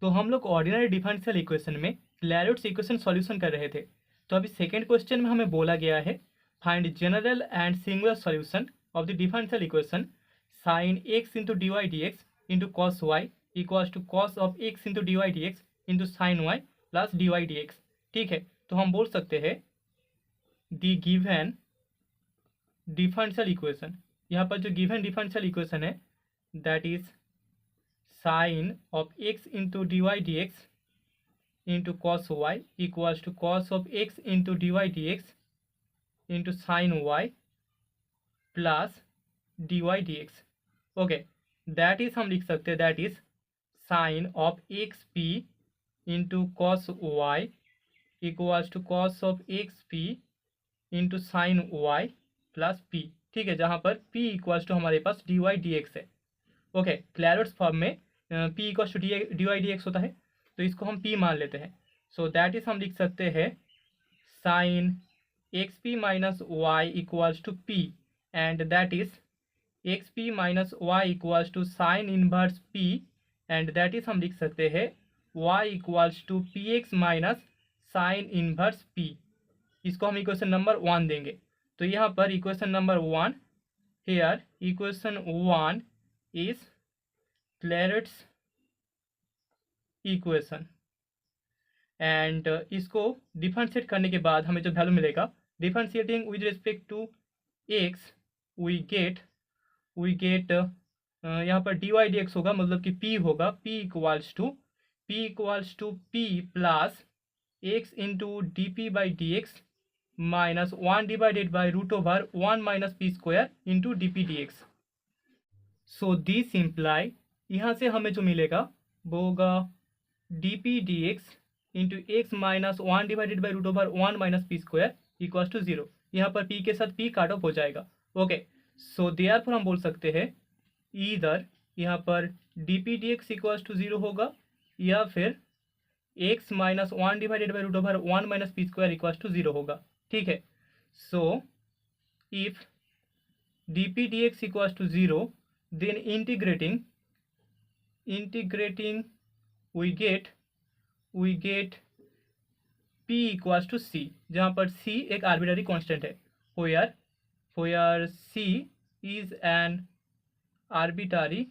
तो हम लोग ऑर्डिनरी डिफरेंशियल इक्वेशन में क्लैरियट्स इक्वेशन सॉल्यूशन कर रहे थे। तो अभी सेकंड क्वेश्चन में हमें बोला गया है find general and singular solution of the differential equation sine x into d y d x into cos y equals to cos of x into d y d x into sine y plus d y d x. ठीक है, तो हम बोल सकते हैं the given differential equation, यहाँ पर जो गिवन डिफरेंशियल इक्वेशन है that is sine of x into d y d x into cos y equals to cos of x into d y d x into sine y plus d y d x. Okay, that is हम लिख सकते हैं that is sine of x p into cos y equals to cos of x p into sine y plus p. ठीक है, जहाँ पर p equals to हमारे पास डी वाई डी एक्स है। ओके, क्लैरियट्स फॉर्म में p equals to d y d x होता है, तो इसको हम p मान लेते हैं। सो दैट इज हम लिख सकते हैं sine x p minus y equals to p and that is x p minus y equals to sine inverse p and that is हम लिख सकते हैं y equals to p x minus sine inverse p। इसको हम equation number 1 देंगे। तो यहाँ पर equation number 1 here equation 1 is Clairaut's equation and इसको डिफरेंशिएट करने के बाद हमें जो वैल्यू मिलेगा differentiating with respect to X we get यहाँ पर डी वाई डी एक्स होगा, मतलब कि p होगा p equals to p plus x into d p by d x minus 1 divided by root over 1 minus P square into d p d x. So this imply यहाँ से हमें जो मिलेगा वो होगा d p d x into x minus 1 divided by root over 1 minus P square equals to 0। यहाँ पर p के साथ p काट ऑफ हो जाएगा। ओके, सो देयरफॉर हम बोल सकते हैं ईदर यहाँ पर d p d x equals to 0 होगा या फिर x minus 1 divided by root over 1 minus P square equals to 0 होगा। ठीक है, so if d p d x equals to 0 then integrating we get p equals to c, जहाँ पर c एक arbitrary constant है, where c is an arbitrary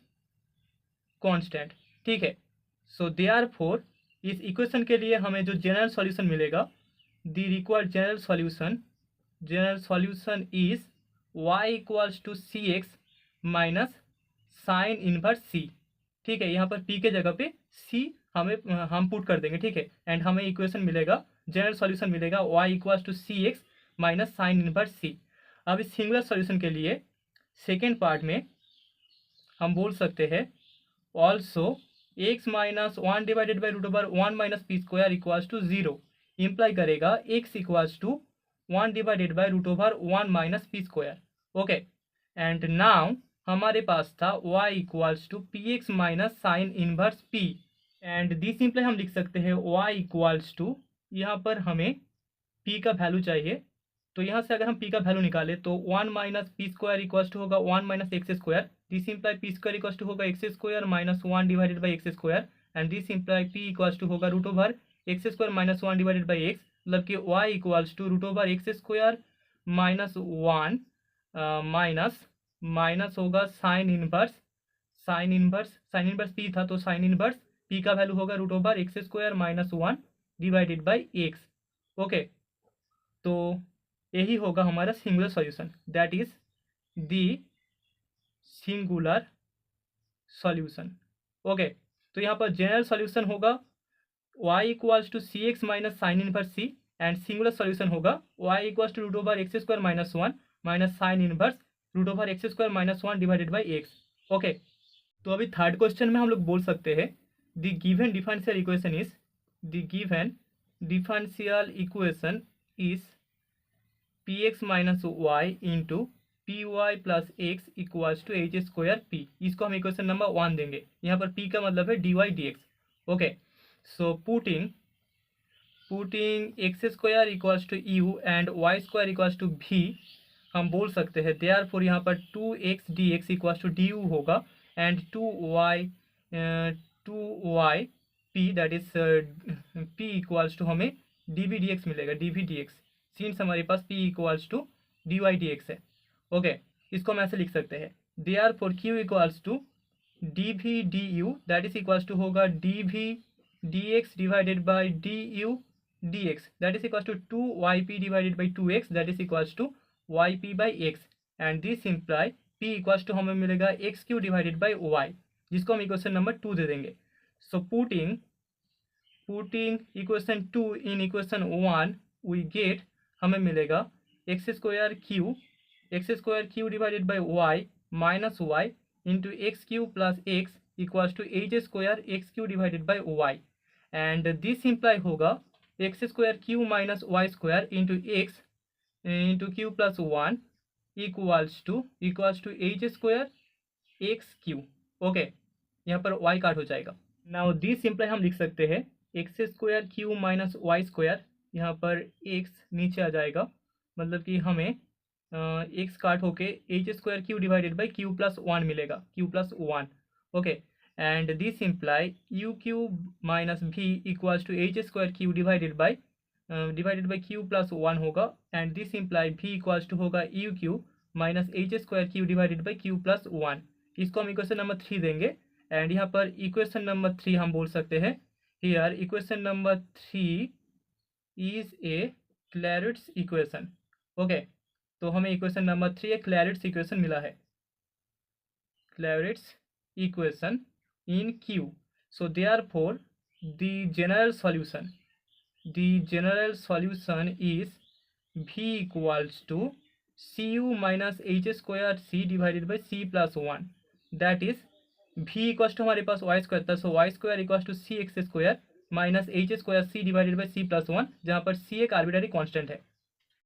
constant. ठीक है, so therefore इस इक्वेशन के लिए हमें जो जनरल सॉल्यूशन मिलेगा the required general solution is y equals to C x minus sine inverse c। ठीक है, यहाँ पर p के जगह पे c हम पुट कर देंगे। ठीक है, एंड हमें इक्वेशन मिलेगा, जनरल सॉल्यूशन मिलेगा y equals to C x minus sine inverse c। अब इस सिंगुलर सॉल्यूशन के लिए सेकेंड पार्ट में हम बोल सकते हैं also x minus 1 divided by root over 1 minus P square equals to 0 imply करेगा x equals to 1 divided by root over 1 minus P square. Okay, and now हमारे पास था y equals to p x minus sine inverse p and this imply हम लिख सकते हैं y equals to, यहाँ पर हमें p का वैल्यू चाहिए, तो यहाँ से अगर हम p का वैल्यू निकालें तो 1 minus P square equals to होगा 1 minus X square. This imply P square equals to होगा X square minus 1 divided by X square and this imply p equals to होगा root over x square minus 1 divided by X, मतलब कि y equals to root over x square minus 1 minus होगा sine inverse p था, तो sine inverse p का value होगा root over x square minus 1 divided by x. Okay, तो यही होगा हमारा singular solution, that is the singular solution. Okay, तो यहाँ पर जनरल सॉल्यूशन होगा y equals to C x minus sine inverse c and singular solution होगा y equals to root over x square minus 1 minus sine inverse root over x square minus 1 divided by x. Okay, तो अभी third question में हम लोग बोल सकते हैं the given differential equation is p x minus Y into p y plus x equals to H square p. इसको हम इक्वेशन नंबर 1 देंगे। यहाँ पर p का मतलब है d y d x. Okay, so putting x square equals to u and y square equals to v, हम बोल सकते हैं देयरफॉर यहाँ पर 2x dx equals to du होगा and 2y p, that is p equals to हमें dv dx मिलेगा, dv dx, since हमारे पास p equals to dy dx है। ओके, इसको हम ऐसे लिख सकते हैं, therefore q equals to dv du, that is equals to होगा dv dx divided by du dx, that is equals to 2yp divided by 2x, that is equals to yp by x, and this imply p equals to हमें मिलेगा X Q divided by y, जिसको हम equation number 2 दे देंगे। So putting equation 2 in equation 1 we get, हमें मिलेगा X square Q divided by Y minus Y into X Q plus x equals to H square x Q divided by Y, and this imply होगा X square Q minus Y square into X into Q plus 1 equals to H square x q. Okay, यहाँ पर y काट हो जाएगा। Now this simple हम लिख सकते हैं x square Q minus Y square, यहाँ पर x नीचे आ जाएगा, मतलब कि हमें x काट होके H square Q divided by Q plus 1 मिलेगा, Q plus 1। Okay, and this imply U Q minus V equals to H square Q divided by Q plus 1 होगा, and this imply V equals to होगा you Q minus H square Q divided by Q plus 1। इसको हम equation number 3 देंगे, and यहाँ पर equation number 3 हम बोल सकते हैं, here equation number 3 is a Clairaut's equation. Okay, तो हमें इक्वेशन नंबर 3 एक क्लैरिट्स इक्वेशन मिला है, Clairaut's equation in Q। So therefore the general solution is v equals to cu minus H square c divided by c plus 1, that is v equals to हमारे पास Y square था, so Y square equals to C X square minus H square C divided by C plus 1, जहाँ पर c एक arbitrary constant है।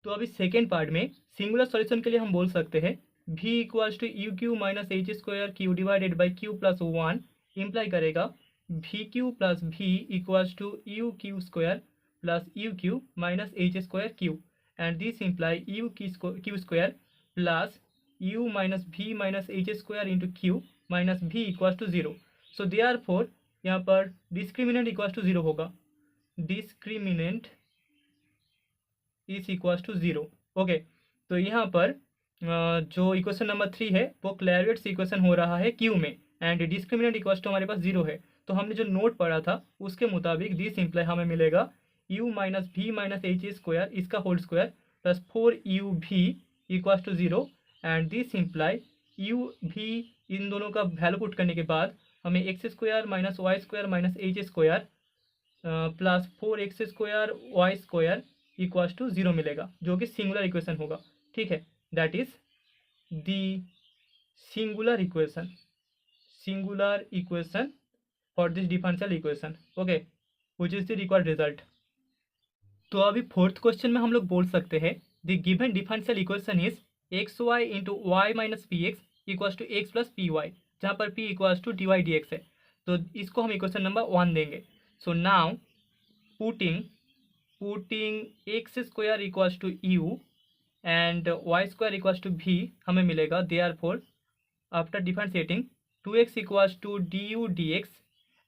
तो अभी second part में सिंगुलर सॉल्यूशन के लिए हम बोल सकते हैं v equals to you Q minus H square Q divided by Q plus 1 imply करेगा V Q plus v equals to you Q square plus U Q minus H square Q, and this imply U Q square plus u minus v minus H square into Q minus v equals to 0। So therefore यहाँ पर discriminant equals to 0 होगा, discriminant is equals to 0। Okay, तो यहाँ पर जो equation number 3 है वो क्लैरिट्स equation हो रहा है क्यू में, एंड डिस्क्रिमिनेंट इक्वल्स टू हमारे पास 0 है। तो हमने जो नोट पढ़ा था उसके मुताबिक दिस इम्प्लाई हमें मिलेगा u minus v minus H square इसका whole square plus 4uv equals to 0, and this imply u v इन दोनों का वैल्यू पुट करने के बाद हमें X square minus Y square minus H square plus 4x square Y square equals to 0 मिलेगा, जो कि सिंगुलर इक्वेशन होगा। ठीक है, that is the singular equation for this differential equation. Okay, which is the required result. तो अभी fourth question में हम लोग बोल सकते हैं the given differential equation is x y into y minus p x equals to x plus p y, जहाँ पर p equals to d y d x है। तो इसको हम इक्वेशन नंबर 1 देंगे। So now putting x square equals to u and y square equals to v, हमें मिलेगा therefore after differentiating 2x equals to d u d x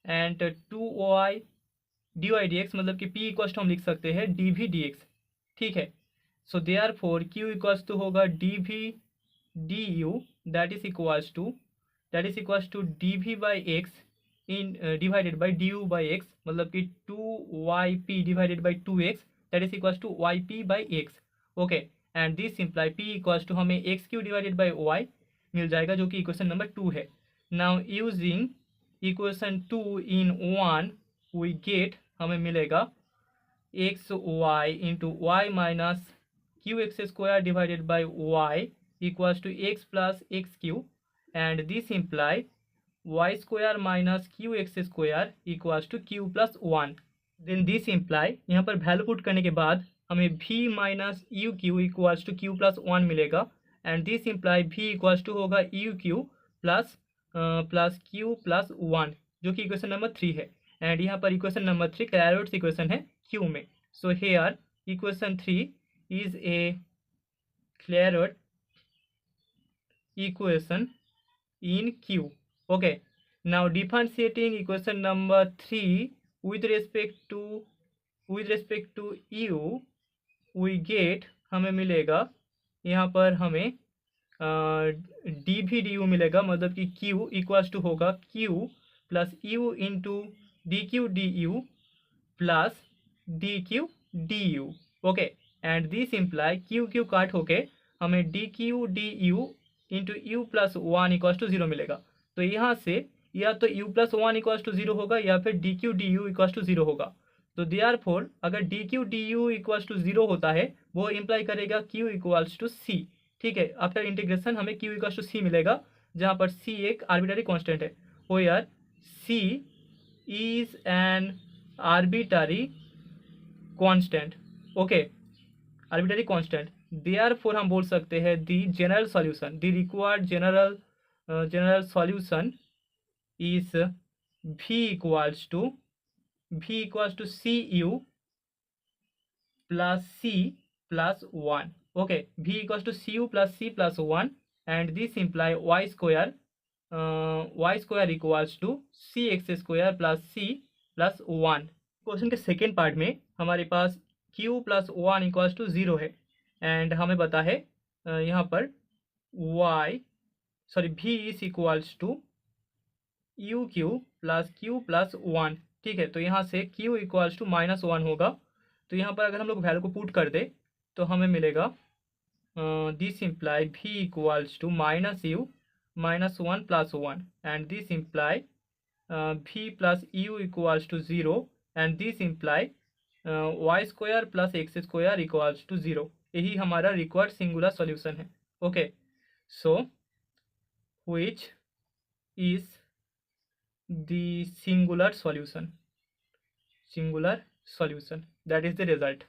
and 2y d y d x, मतलब कि p equals to हम लिख सकते हैं D V D x. ठीक है, so therefore q equals to होगा D V D U, that is equals to D V by X in divided by D U by X, मतलब कि 2yp divided by 2x, that is equals to yp by x. Okay, and this imply p equals to हमें X Q divided by y मिल जाएगा, जो कि equation number 2 है। Now using equation 2 in 1 we get, हमें मिलेगा x y into y minus q x square divided by y equals to x plus x q, and this imply y square minus q x square equals to q plus 1। Then this imply यहाँ पर value put करने के बाद हमें v minus u q equals to q plus 1 मिलेगा, and this imply v equals to होगा you q plus q plus 1, जो कि इक्वेशन नंबर 3 है, एंड यहाँ पर इक्वेशन नंबर 3 क्लैरिट्स इक्वेशन है क्यू में। So here equation 3 is a Clairaut equation in Q. Okay, now differentiating equation number 3 with respect to u we get, हमें मिलेगा यहाँ पर हमें डी भी डी यू मिलेगा, मतलब कि q इक्वल्स टू होगा q plus u into d q d u plus d q d u. Okay, and this imply q q काट होके हमें d q d u into u plus one equals to zero मिलेगा। तो यहाँ से या तो u plus one equals to zero होगा या फिर d q d u equals to zero होगा। तो देयरफॉर अगर d q d u equals to zero होता है वो इम्प्लाई करेगा q इक्वल्स टू c। ठीक है, आफ्टर इंटीग्रेशन हमें q इक्वल्स टू c मिलेगा, जहाँ पर c एक आर्बिटरी कांस्टेंट है। ओ यार, c is N arbitrary constant. Okay, arbitrary constant, therefore हम बोल सकते हैं the general solution, the required general solution is v equals to cu plus c plus 1. Okay, v equals to cu plus c plus 1, and this imply y square equals to cx square plus c plus 1। Question के second part में हमारे पास q plus one equals to zero है, and हमें पता है यहाँ पर v is equals to you q plus q plus one. ठीक है, तो यहाँ से q equals to minus one होगा। तो यहाँ पर अगर हम लोग वैल्यू को पुट कर दे तो हमें मिलेगा this imply v equals to minus u minus one plus one, and this imply v plus u equals to zero, and this imply y square plus x square equals to zero. यही हमारा required singular solution है। Okay, so which is the singular solution, that is the result।